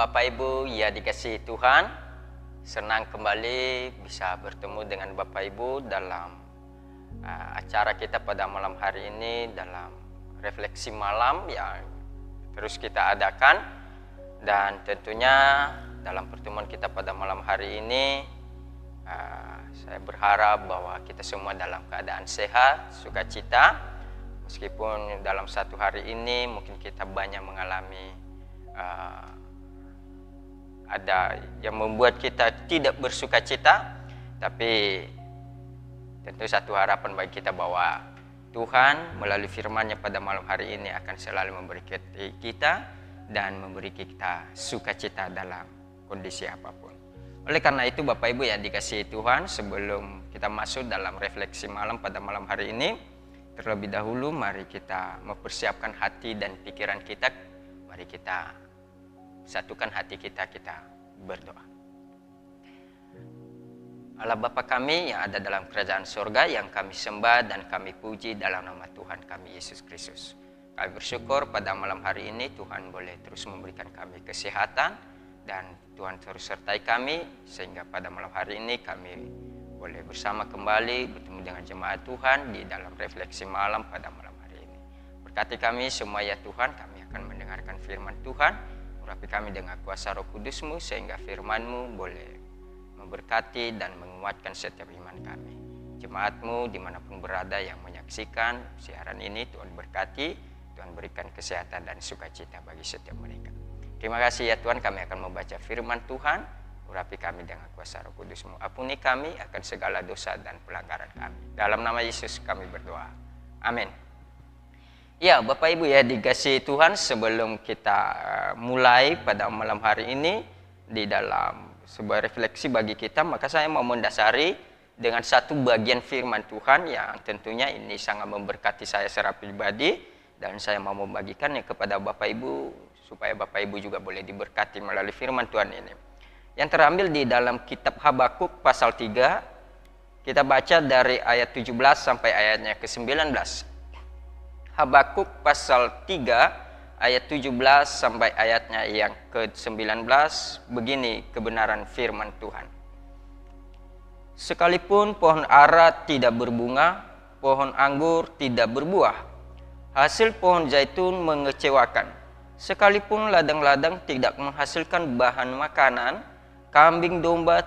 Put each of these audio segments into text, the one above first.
Bapak Ibu ya dikasihi Tuhan, senang kembali bisa bertemu dengan Bapak Ibu dalam acara kita pada malam hari ini, dalam refleksi malam yang terus kita adakan. Dan tentunya dalam pertemuan kita pada malam hari ini, saya berharap bahwa kita semua dalam keadaan sehat, sukacita. Meskipun dalam satu hari ini mungkin kita banyak mengalami ada yang membuat kita tidak bersukacita, tapi tentu satu harapan bagi kita bahwa Tuhan melalui firman-Nya pada malam hari ini akan selalu memberkati kita dan memberi kita sukacita dalam kondisi apapun. Oleh karena itu Bapak Ibu yang dikasihi Tuhan, sebelum kita masuk dalam refleksi malam pada malam hari ini, terlebih dahulu mari kita mempersiapkan hati dan pikiran kita. Mari kita satukan hati kita, kita berdoa. Allah Bapa kami yang ada dalam kerajaan surga, yang kami sembah dan kami puji dalam nama Tuhan kami Yesus Kristus. Kami bersyukur pada malam hari ini Tuhan boleh terus memberikan kami kesehatan dan Tuhan terus sertai kami, sehingga pada malam hari ini kami boleh bersama kembali bertemu dengan jemaat Tuhan di dalam refleksi malam pada malam hari ini. Berkati kami semua ya Tuhan, kami akan mendengarkan firman Tuhan. Urapi kami dengan kuasa Roh Kudus-Mu sehingga firman-Mu boleh memberkati dan menguatkan setiap iman kami. Jemaat-Mu dimanapun berada yang menyaksikan siaran ini, Tuhan berkati, Tuhan berikan kesehatan dan sukacita bagi setiap mereka. Terima kasih ya Tuhan, kami akan membaca firman Tuhan. Urapi kami dengan kuasa Roh Kudus-Mu. Ampuni kami akan segala dosa dan pelanggaran kami. Dalam nama Yesus kami berdoa. Amin. Ya Bapak Ibu ya dikasihi Tuhan, sebelum kita mulai pada malam hari ini di dalam sebuah refleksi bagi kita, maka saya mau mendasari dengan satu bagian firman Tuhan yang tentunya ini sangat memberkati saya secara pribadi, dan saya mau membagikannya kepada Bapak Ibu supaya Bapak Ibu juga boleh diberkati melalui firman Tuhan ini. Yang terambil di dalam kitab Habakuk pasal 3, kita baca dari ayat 17 sampai ayatnya ke-19. Habakuk pasal 3 ayat 17 sampai ayatnya yang ke-19, begini kebenaran firman Tuhan. Sekalipun pohon ara tidak berbunga, pohon anggur tidak berbuah, hasil pohon zaitun mengecewakan. Sekalipun ladang-ladang tidak menghasilkan bahan makanan, kambing domba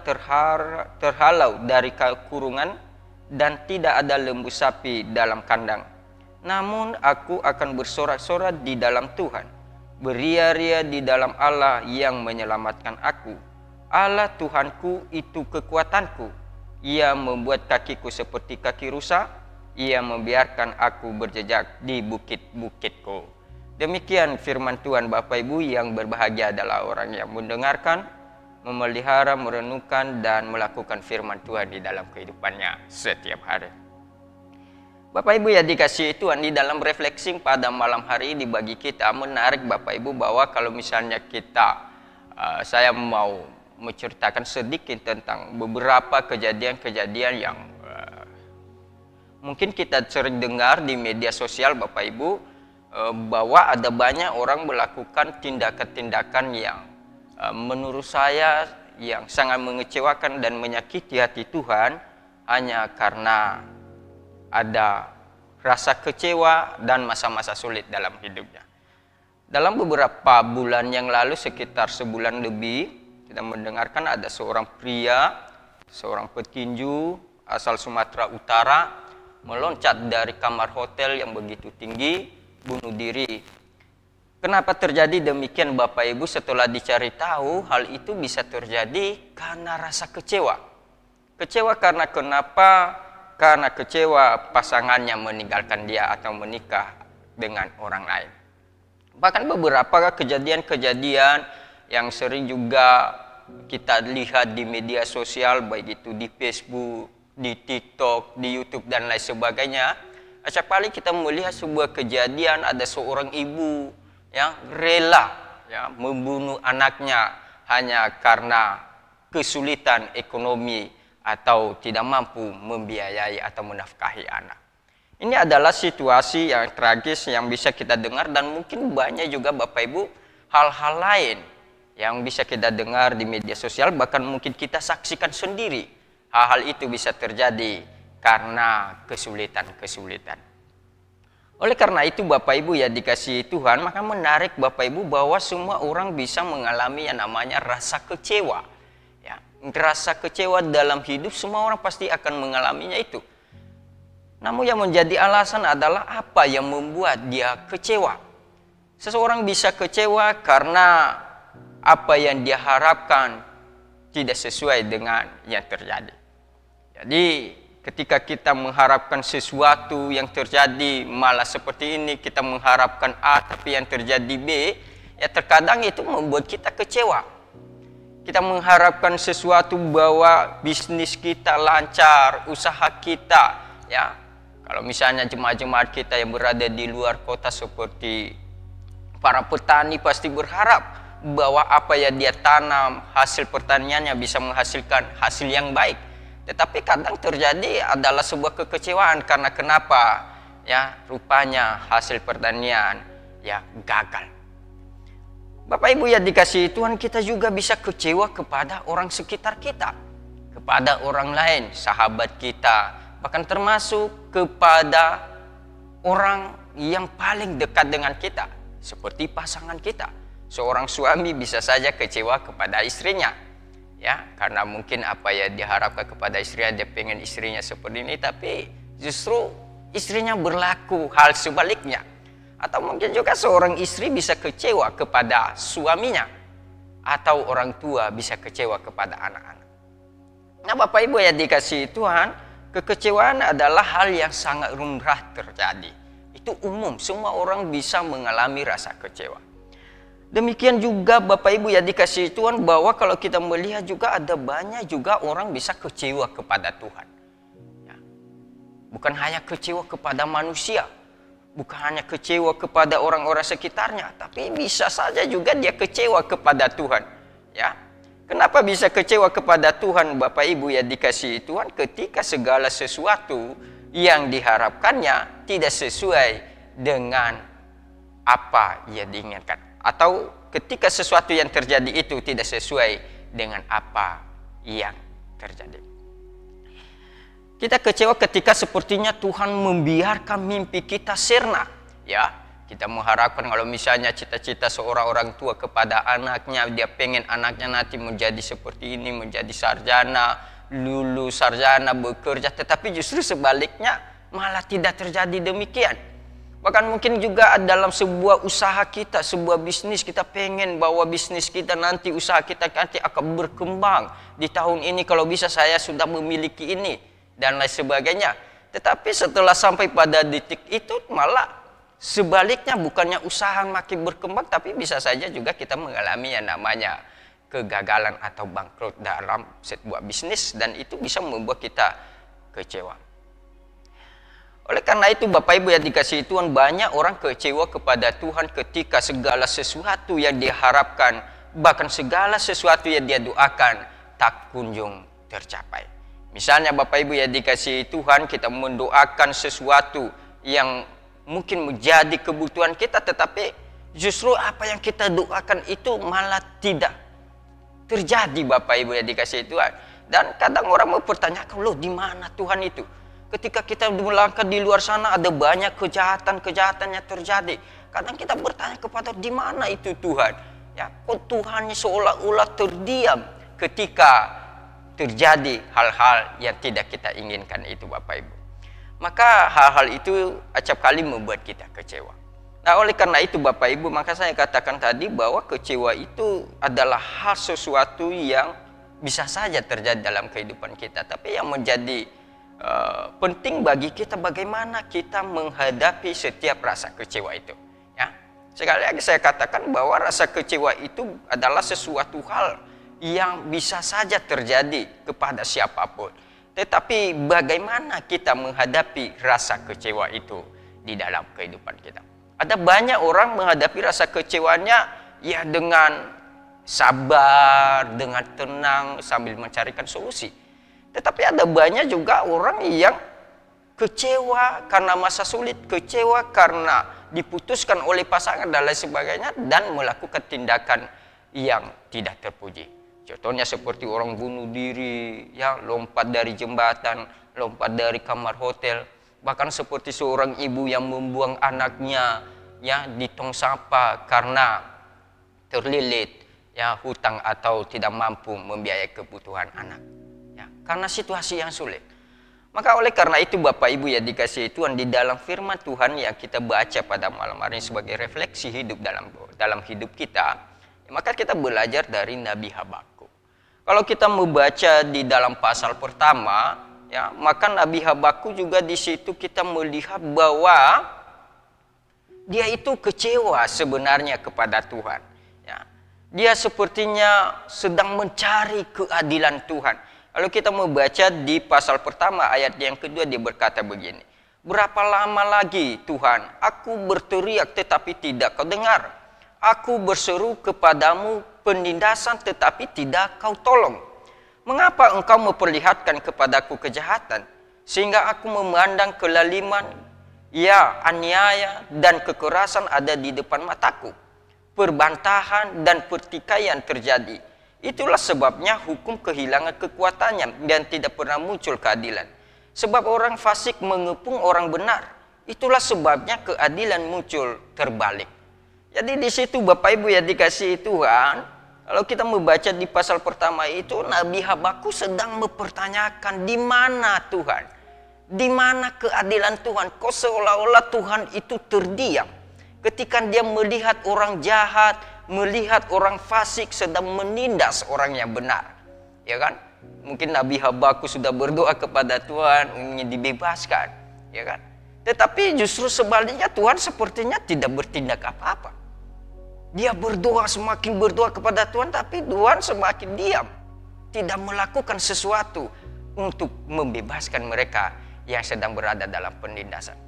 terhalau dari kurungan, dan tidak ada lembu sapi dalam kandang. Namun aku akan bersorak-sorak di dalam Tuhan, beria-ria di dalam Allah yang menyelamatkan aku. Allah Tuhanku itu kekuatanku. Ia membuat kakiku seperti kaki rusa. Ia membiarkan aku berjejak di bukit-bukitku. Demikian firman Tuhan. Bapak Ibu, yang berbahagia adalah orang yang mendengarkan, memelihara, merenungkan, dan melakukan firman Tuhan di dalam kehidupannya setiap hari. Bapak Ibu ya dikasihi Tuhan, di dalam refleksi pada malam hari ini bagi kita menarik Bapak Ibu bahwa kalau misalnya saya mau menceritakan sedikit tentang beberapa kejadian-kejadian yang mungkin kita sering dengar di media sosial Bapak Ibu, bahwa ada banyak orang melakukan tindakan-tindakan yang menurut saya yang sangat mengecewakan dan menyakiti hati Tuhan hanya karena ada rasa kecewa dan masa-masa sulit dalam hidupnya. Dalam beberapa bulan yang lalu, sekitar sebulan lebih, kita mendengarkan ada seorang pria, seorang petinju asal Sumatera Utara, meloncat dari kamar hotel yang begitu tinggi, bunuh diri. Kenapa terjadi demikian Bapak Ibu? Setelah dicari tahu, hal itu bisa terjadi karena rasa kecewa. Kecewa karena kenapa? Karena kecewa pasangannya meninggalkan dia atau menikah dengan orang lain. Bahkan beberapa kejadian-kejadian yang sering juga kita lihat di media sosial, baik itu di Facebook, di TikTok, di YouTube, dan lain sebagainya. Acap kali kita melihat sebuah kejadian, ada seorang ibu yang rela membunuh anaknya hanya karena kesulitan ekonomi atau tidak mampu membiayai atau menafkahi anak. Ini adalah situasi yang tragis yang bisa kita dengar, dan mungkin banyak juga Bapak Ibu hal-hal lain yang bisa kita dengar di media sosial, bahkan mungkin kita saksikan sendiri. Hal-hal itu bisa terjadi karena kesulitan-kesulitan. Oleh karena itu Bapak Ibu ya dikasihi Tuhan, maka menarik Bapak Ibu bahwa semua orang bisa mengalami yang namanya rasa kecewa. Ya, rasa kecewa dalam hidup semua orang pasti akan mengalaminya itu. Namun yang menjadi alasan adalah apa yang membuat dia kecewa. Seseorang bisa kecewa karena apa yang dia harapkan tidak sesuai dengan yang terjadi. Jadi ketika kita mengharapkan sesuatu yang terjadi malah seperti ini, kita mengharapkan A tapi yang terjadi B, ya terkadang itu membuat kita kecewa. Kita mengharapkan sesuatu bahwa bisnis kita lancar, usaha kita, ya. Kalau misalnya jemaat-jemaat kita yang berada di luar kota seperti para petani pasti berharap bahwa apa yang dia tanam, hasil pertaniannya bisa menghasilkan hasil yang baik. Tetapi kadang terjadi adalah sebuah kekecewaan karena kenapa? Ya, rupanya hasil pertanian ya gagal. Bapak Ibu ya dikasihi Tuhan, kita juga bisa kecewa kepada orang sekitar kita, kepada orang lain, sahabat kita, bahkan termasuk kepada orang yang paling dekat dengan kita, seperti pasangan kita. Seorang suami bisa saja kecewa kepada istrinya, ya, karena mungkin apa ya diharapkan kepada istrinya, dia pengen istrinya seperti ini, tapi justru istrinya berlaku hal sebaliknya. Atau mungkin juga seorang istri bisa kecewa kepada suaminya, atau orang tua bisa kecewa kepada anak-anak. Nah Bapak Ibu ya dikasihi Tuhan, kekecewaan adalah hal yang sangat lumrah terjadi. Itu umum, semua orang bisa mengalami rasa kecewa. Demikian juga Bapak Ibu ya dikasihi Tuhan, bahwa kalau kita melihat juga ada banyak juga orang bisa kecewa kepada Tuhan. Ya. Bukan hanya kecewa kepada manusia, bukan hanya kecewa kepada orang-orang sekitarnya, tapi bisa saja juga dia kecewa kepada Tuhan. Ya. Kenapa bisa kecewa kepada Tuhan Bapak Ibu ya dikasihi Tuhan? Ketika segala sesuatu yang diharapkannya tidak sesuai dengan apa yang diinginkan. Atau ketika sesuatu yang terjadi itu tidak sesuai dengan apa yang terjadi. Kita kecewa ketika sepertinya Tuhan membiarkan mimpi kita sirna. Ya, kita mengharapkan kalau misalnya cita-cita seorang orang tua kepada anaknya, dia pengen anaknya nanti menjadi seperti ini, menjadi sarjana, lulus sarjana, bekerja, tetapi justru sebaliknya malah tidak terjadi demikian. Bahkan mungkin juga dalam sebuah usaha kita, sebuah bisnis, kita pengen bahwa bisnis kita nanti, usaha kita nanti akan berkembang. Di tahun ini kalau bisa saya sudah memiliki ini, dan lain sebagainya. Tetapi setelah sampai pada titik itu malah sebaliknya, bukannya usaha makin berkembang, tapi bisa saja juga kita mengalami yang namanya kegagalan atau bangkrut dalam sebuah bisnis, dan itu bisa membuat kita kecewa. Oleh karena itu Bapak Ibu yang dikasihi Tuhan, banyak orang kecewa kepada Tuhan ketika segala sesuatu yang diharapkan, bahkan segala sesuatu yang dia doakan tak kunjung tercapai. Misalnya Bapak Ibu yang dikasihi Tuhan, kita mendoakan sesuatu yang mungkin menjadi kebutuhan kita, tetapi justru apa yang kita doakan itu malah tidak terjadi Bapak Ibu yang dikasihi Tuhan. Dan kadang orang mempertanyakan, loh di mana Tuhan itu? Ketika kita melangkah di luar sana ada banyak kejahatan-kejahatan yang terjadi. Kadang kita bertanya kepada di mana itu Tuhan? Ya, kok Tuhan seolah-olah terdiam ketika terjadi hal-hal yang tidak kita inginkan itu Bapak Ibu. Maka hal-hal itu acap kali membuat kita kecewa. Nah oleh karena itu Bapak Ibu, maka saya katakan tadi bahwa kecewa itu adalah hal sesuatu yang bisa saja terjadi dalam kehidupan kita. Tapi yang menjadi penting bagi kita bagaimana kita menghadapi setiap rasa kecewa itu. Ya, sekali lagi saya katakan bahwa rasa kecewa itu adalah sesuatu hal yang bisa saja terjadi kepada siapapun. Tetapi bagaimana kita menghadapi rasa kecewa itu di dalam kehidupan kita? Ada banyak orang menghadapi rasa kecewanya ya dengan sabar, dengan tenang sambil mencarikan solusi. Tetapi ada banyak juga orang yang kecewa karena masa sulit, kecewa karena diputuskan oleh pasangan dan lain sebagainya, dan melakukan tindakan yang tidak terpuji. Contohnya seperti orang bunuh diri, ya, lompat dari jembatan, lompat dari kamar hotel, bahkan seperti seorang ibu yang membuang anaknya, ya, di tong sampah karena terlilit, ya, hutang atau tidak mampu membiayai kebutuhan anak, ya, karena situasi yang sulit. Maka oleh karena itu Bapak Ibu ya dikasihi Tuhan, di dalam firman Tuhan yang kita baca pada malam hari ini sebagai refleksi hidup dalam hidup kita, ya, maka kita belajar dari Nabi Habakuk. Kalau kita membaca di dalam pasal pertama, ya, maka Nabi Habakuk juga di situ kita melihat bahwa dia itu kecewa sebenarnya kepada Tuhan. Ya. Dia sepertinya sedang mencari keadilan Tuhan. Kalau kita membaca di pasal pertama ayat yang kedua, dia berkata begini, "Berapa lama lagi Tuhan, aku berteriak tetapi tidak kau dengar. Aku berseru kepadamu penindasan tetapi tidak kau tolong. Mengapa engkau memperlihatkan kepadaku kejahatan, sehingga aku memandang kelaliman, ya, aniaya dan kekerasan ada di depan mataku. Perbantahan dan pertikaian terjadi. Itulah sebabnya hukum kehilangan kekuatannya dan tidak pernah muncul keadilan. Sebab orang fasik mengepung orang benar. Itulah sebabnya keadilan muncul terbalik." Jadi di situ Bapak Ibu ya dikasihi Tuhan, kalau kita membaca di pasal pertama itu, Nabi Habakuk sedang mempertanyakan, di mana Tuhan? Di mana keadilan Tuhan? Kok seolah-olah Tuhan itu terdiam ketika dia melihat orang jahat, melihat orang fasik sedang menindas orang yang benar. Ya kan? Mungkin Nabi Habakuk sudah berdoa kepada Tuhan ingin dibebaskan, ya kan? Tetapi justru sebaliknya Tuhan sepertinya tidak bertindak apa-apa. Dia berdoa, semakin berdoa kepada Tuhan, tapi Tuhan semakin diam. Tidak melakukan sesuatu untuk membebaskan mereka yang sedang berada dalam penindasan.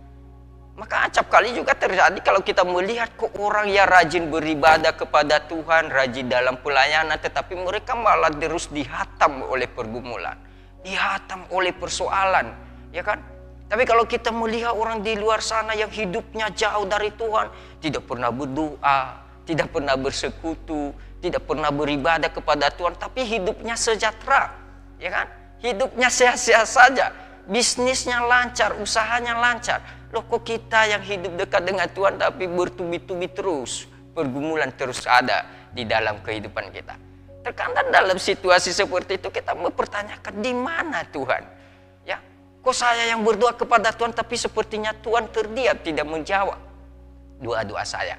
Maka acap kali juga terjadi kalau kita melihat kok orang yang rajin beribadah kepada Tuhan, rajin dalam pelayanan, tetapi mereka malah terus dihatam oleh pergumulan, dihatam oleh persoalan, ya kan? Tapi kalau kita melihat orang di luar sana yang hidupnya jauh dari Tuhan, tidak pernah berdoa, tidak pernah bersekutu, tidak pernah beribadah kepada Tuhan, tapi hidupnya sejahtera, ya kan? Hidupnya sehat-sehat saja, bisnisnya lancar, usahanya lancar. Loh, kok kita yang hidup dekat dengan Tuhan tapi bertubi-tubi terus, pergumulan terus ada di dalam kehidupan kita. Terkadang dalam situasi seperti itu kita mempertanyakan, di mana Tuhan? Ya, kok saya yang berdoa kepada Tuhan tapi sepertinya Tuhan terdiam, tidak menjawab doa-doa saya.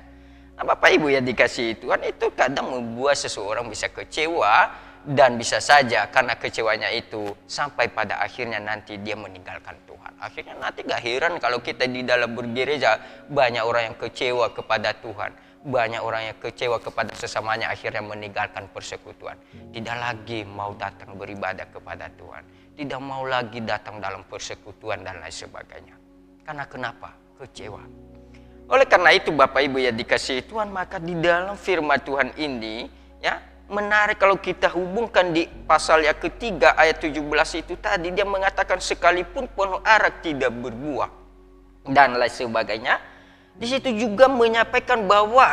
Nah, Bapak Ibu ya dikasihi Tuhan, itu kadang membuat seseorang bisa kecewa, dan bisa saja karena kecewanya itu sampai pada akhirnya nanti dia meninggalkan Tuhan. Akhirnya nanti gak heran kalau kita di dalam bergereja banyak orang yang kecewa kepada Tuhan, banyak orang yang kecewa kepada sesamanya, akhirnya meninggalkan persekutuan. Tidak lagi mau datang beribadah kepada Tuhan, tidak mau lagi datang dalam persekutuan dan lain sebagainya. Karena kenapa? Kecewa. Oleh karena itu Bapak Ibu ya dikasihi Tuhan, maka di dalam firman Tuhan ini, ya, menarik kalau kita hubungkan di pasal yang ketiga ayat 17 itu tadi, dia mengatakan sekalipun pohon ara tidak berbuah dan lain sebagainya. Di situ juga menyampaikan bahwa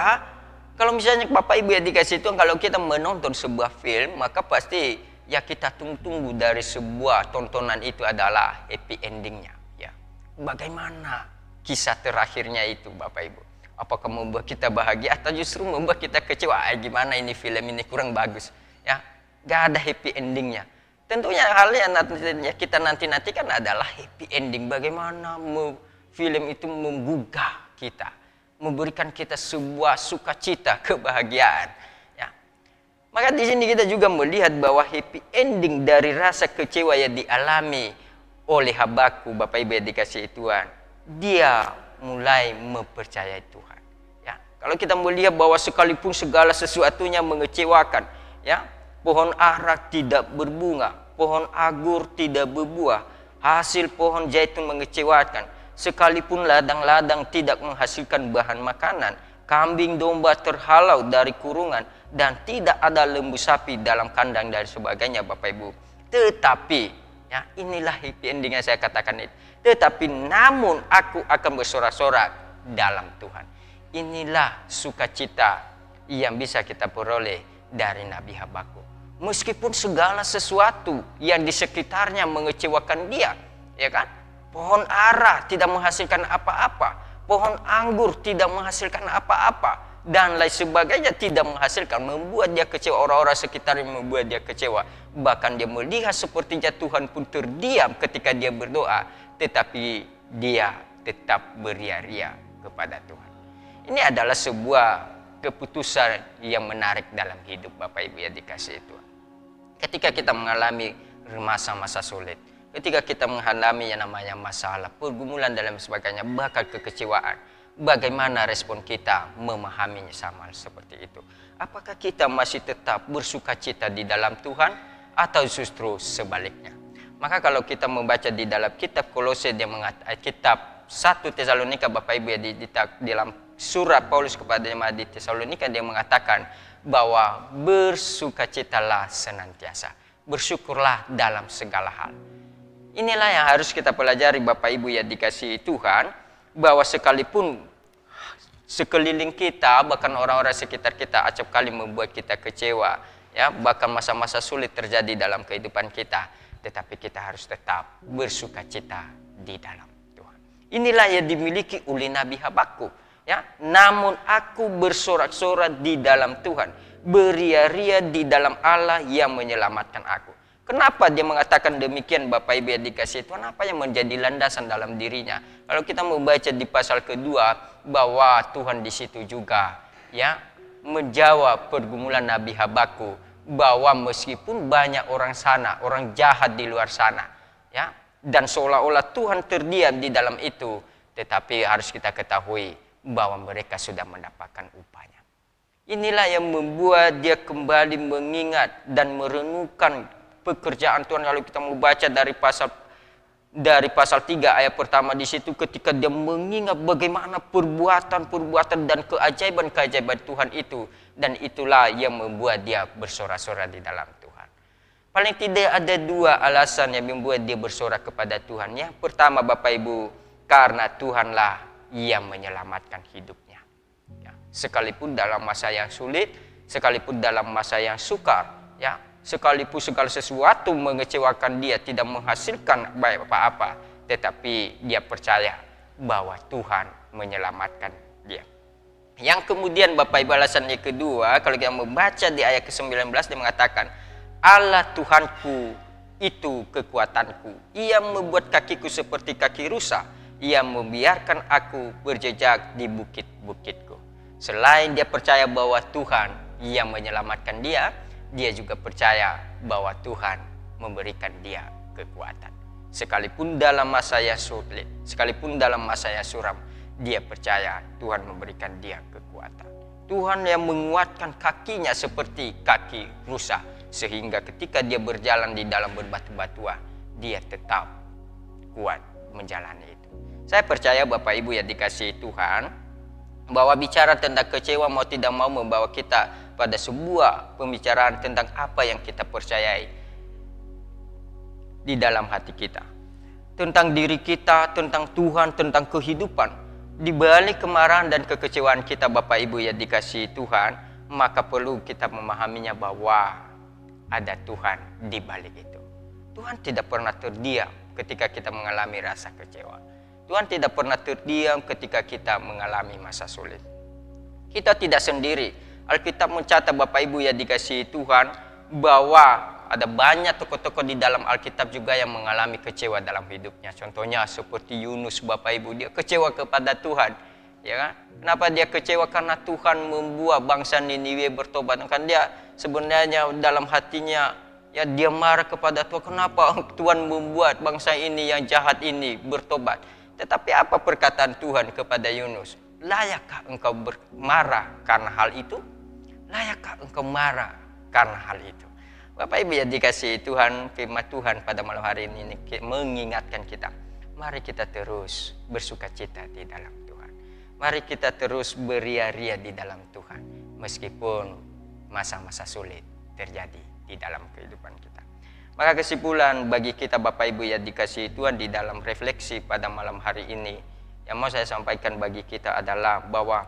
kalau misalnya Bapak Ibu ya dikasihi Tuhan, kalau kita menonton sebuah film, maka pasti ya kita tunggu-tunggu dari sebuah tontonan itu adalah happy endingnya, ya. Bagaimana kisah terakhirnya itu Bapak Ibu? Apakah membuat kita bahagia atau justru membuat kita kecewa? Gimana ini film ini kurang bagus, ya? Gak ada happy endingnya. Tentunya hal yang kita nanti-nantikan adalah happy ending. Bagaimana film itu menggugah kita, memberikan kita sebuah sukacita, kebahagiaan, ya. Maka di sini kita juga melihat bahwa happy ending dari rasa kecewa yang dialami oleh Habakuk, Bapak Ibu yang dikasihi Tuhan, dia mulai mempercayai Tuhan, ya. Kalau kita melihat bahwa sekalipun segala sesuatunya mengecewakan, ya, pohon ara tidak berbunga, pohon anggur tidak berbuah, hasil pohon zaitun mengecewakan, sekalipun ladang-ladang tidak menghasilkan bahan makanan, kambing domba terhalau dari kurungan, dan tidak ada lembu sapi dalam kandang dan sebagainya Bapak Ibu. Tetapi, ya, inilah happy ending yang saya katakan itu. Tetapi namun aku akan bersorak-sorak dalam Tuhan. Inilah sukacita yang bisa kita peroleh dari Nabi Habakuk. Meskipun segala sesuatu yang di sekitarnya mengecewakan dia, ya kan? Pohon ara tidak menghasilkan apa-apa, pohon anggur tidak menghasilkan apa-apa, dan lain sebagainya tidak menghasilkan, membuat dia kecewa, orang-orang sekitar yang membuat dia kecewa. Bahkan dia melihat sepertinya Tuhan pun terdiam ketika dia berdoa, tetapi dia tetap beria-ria kepada Tuhan. Ini adalah sebuah keputusan yang menarik dalam hidup Bapak Ibu yang dikasihi Tuhan. Ketika kita mengalami masa-masa sulit, ketika kita mengalami yang namanya masalah, pergumulan dan sebagainya, bahkan kekecewaan, bagaimana respon kita memahaminya sama seperti itu? Apakah kita masih tetap bersuka cita di dalam Tuhan atau justru sebaliknya? Maka kalau kita membaca di dalam kitab Kolose, dia mengatakan kitab 1 Tesalonika Bapak Ibu ya, di dalam surat Paulus kepada jemaat di Tesalonika, dia mengatakan bahwa bersukacitalah senantiasa, bersyukurlah dalam segala hal. Inilah yang harus kita pelajari Bapak Ibu ya dikasihi Tuhan, bahwa sekalipun sekeliling kita, bahkan orang-orang sekitar kita acap kali membuat kita kecewa, ya, bahkan masa-masa sulit terjadi dalam kehidupan kita, tetapi kita harus tetap bersukacita di dalam Tuhan. Inilah yang dimiliki oleh Nabi Habakuk, ya. Namun aku bersorak-sorak di dalam Tuhan, beria-ria di dalam Allah yang menyelamatkan aku. Kenapa dia mengatakan demikian Bapak Ibu yang dikasihi Tuhan? Apa yang menjadi landasan dalam dirinya? Kalau kita membaca di pasal kedua, bahwa Tuhan di situ juga, ya, menjawab pergumulan Nabi Habakuk, bahwa meskipun banyak orang sana, orang jahat di luar sana, ya, dan seolah-olah Tuhan terdiam di dalam itu, tetapi harus kita ketahui bahwa mereka sudah mendapatkan upahnya. Inilah yang membuat dia kembali mengingat dan merenungkan pekerjaan Tuhan. Kalau kita mau baca dari pasal 3 ayat pertama di situ, ketika dia mengingat bagaimana perbuatan-perbuatan dan keajaiban-keajaiban Tuhan itu, dan itulah yang membuat dia bersorak-sorak di dalam Tuhan. Paling tidak ada dua alasan yang membuat dia bersorak kepada Tuhan. Yang pertama Bapak Ibu, karena Tuhanlah yang menyelamatkan hidupnya. Ya, sekalipun dalam masa yang sulit, sekalipun dalam masa yang sukar, ya, sekalipun segala sesuatu mengecewakan dia, tidak menghasilkan baik apa-apa, tetapi dia percaya bahwa Tuhan menyelamatkan dia. Yang kemudian Bapak Ibu alasan yang kedua, kalau kita membaca di ayat ke-19, dia mengatakan, Allah Tuhanku itu kekuatanku, Ia membuat kakiku seperti kaki rusa, Ia membiarkan aku berjejak di bukit-bukitku. Selain dia percaya bahwa Tuhan yang menyelamatkan dia, dia juga percaya bahwa Tuhan memberikan dia kekuatan. Sekalipun dalam masa yang sulit, sekalipun dalam masa yang suram, dia percaya Tuhan memberikan dia kekuatan. Tuhan yang menguatkan kakinya seperti kaki rusa, sehingga ketika dia berjalan di dalam berbatu-batuan, dia tetap kuat menjalani itu. Saya percaya Bapak Ibu yang dikasihi Tuhan, bahwa bicara tentang kecewa mau tidak mau membawa kita pada sebuah pembicaraan tentang apa yang kita percayai di dalam hati kita, tentang diri kita, tentang Tuhan, tentang kehidupan. Di balik kemarahan dan kekecewaan kita Bapak Ibu yang dikasihi Tuhan, maka perlu kita memahaminya bahwa ada Tuhan di balik itu. Tuhan tidak pernah terdiam ketika kita mengalami rasa kecewa. Tuhan tidak pernah terdiam ketika kita mengalami masa sulit. Kita tidak sendiri. Alkitab mencatat Bapak Ibu yang dikasihi Tuhan, bahwa ada banyak tokoh-tokoh di dalam Alkitab juga yang mengalami kecewa dalam hidupnya. Contohnya seperti Yunus Bapak Ibu, dia kecewa kepada Tuhan. Ya kan? Kenapa dia kecewa? Karena Tuhan membuat bangsa Niniwe bertobat. Kan dia sebenarnya dalam hatinya, ya, dia marah kepada Tuhan. Kenapa Tuhan membuat bangsa ini yang jahat ini bertobat? Tetapi apa perkataan Tuhan kepada Yunus? Layakkah engkau marah karena hal itu? Layakkah engkau marah karena hal itu? Bapak Ibu yang dikasihi Tuhan, firman Tuhan pada malam hari ini mengingatkan kita. Mari kita terus bersukacita di dalam Tuhan. Mari kita terus beria-ria di dalam Tuhan. Meskipun masa-masa sulit terjadi di dalam kehidupan kita. Maka kesimpulan bagi kita Bapak Ibu yang dikasihi Tuhan di dalam refleksi pada malam hari ini, yang mau saya sampaikan bagi kita adalah bahwa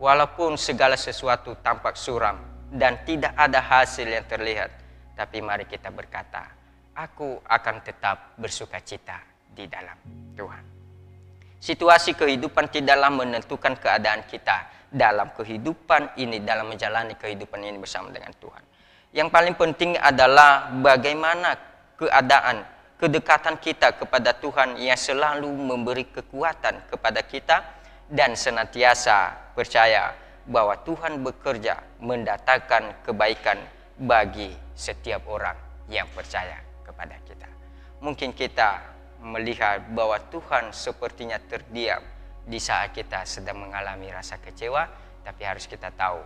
walaupun segala sesuatu tampak suram, dan tidak ada hasil yang terlihat, tapi mari kita berkata, aku akan tetap bersuka cita di dalam Tuhan. Situasi kehidupan tidaklah menentukan keadaan kita dalam kehidupan ini, dalam menjalani kehidupan ini bersama dengan Tuhan. Yang paling penting adalah bagaimana keadaan, kedekatan kita kepada Tuhan yang selalu memberi kekuatan kepada kita dan senantiasa percaya bahwa Tuhan bekerja mendatangkan kebaikan bagi setiap orang yang percaya kepada kita. Mungkin kita melihat bahwa Tuhan sepertinya terdiam di saat kita sedang mengalami rasa kecewa, tapi harus kita tahu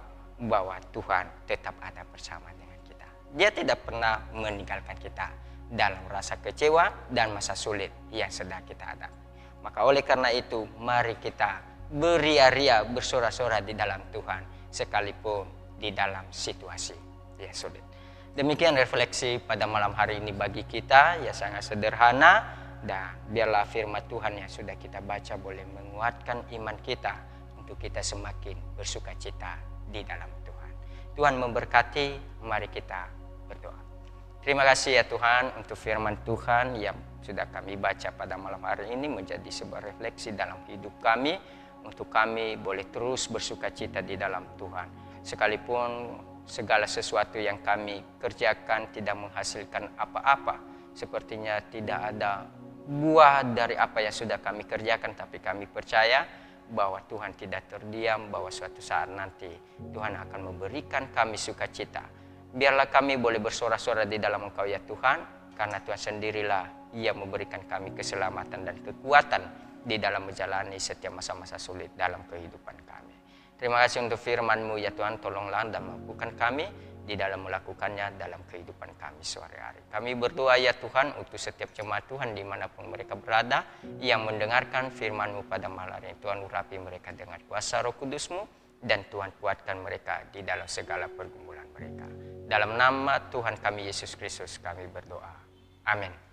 bahwa Tuhan tetap ada bersama dengan kita. Dia tidak pernah meninggalkan kita dalam rasa kecewa dan masa sulit yang sedang kita hadapi. Maka oleh karena itu, mari kita beria-ria, bersorak-sorak di dalam Tuhan, sekalipun di dalam situasi yang sulit. Demikian refleksi pada malam hari ini bagi kita, ya sangat sederhana, dan biarlah firman Tuhan yang sudah kita baca boleh menguatkan iman kita untuk kita semakin bersuka cita di dalam Tuhan. Tuhan memberkati, mari kita berdoa. Terima kasih ya Tuhan untuk firman Tuhan yang sudah kami baca pada malam hari ini menjadi sebuah refleksi dalam hidup kami, untuk kami boleh terus bersuka cita di dalam Tuhan. Sekalipun segala sesuatu yang kami kerjakan tidak menghasilkan apa-apa, sepertinya tidak ada buah dari apa yang sudah kami kerjakan, tapi kami percaya bahwa Tuhan tidak terdiam, bahwa suatu saat nanti Tuhan akan memberikan kami sukacita. Biarlah kami boleh bersorak-sorak di dalam Engkau ya Tuhan, karena Tuhan sendirilah yang memberikan kami keselamatan dan kekuatan di dalam menjalani setiap masa-masa sulit dalam kehidupan kami. Terima kasih untuk firman-Mu ya Tuhan, tolonglah dan mampukan kami di dalam melakukannya dalam kehidupan kami sehari-hari. Kami berdoa ya Tuhan untuk setiap jemaat Tuhan dimanapun mereka berada yang mendengarkan firman-Mu pada malam ini. Tuhan urapi mereka dengan kuasa Roh Kudus-Mu dan Tuhan kuatkan mereka di dalam segala pergumulan mereka. Dalam nama Tuhan kami Yesus Kristus kami berdoa. Amin.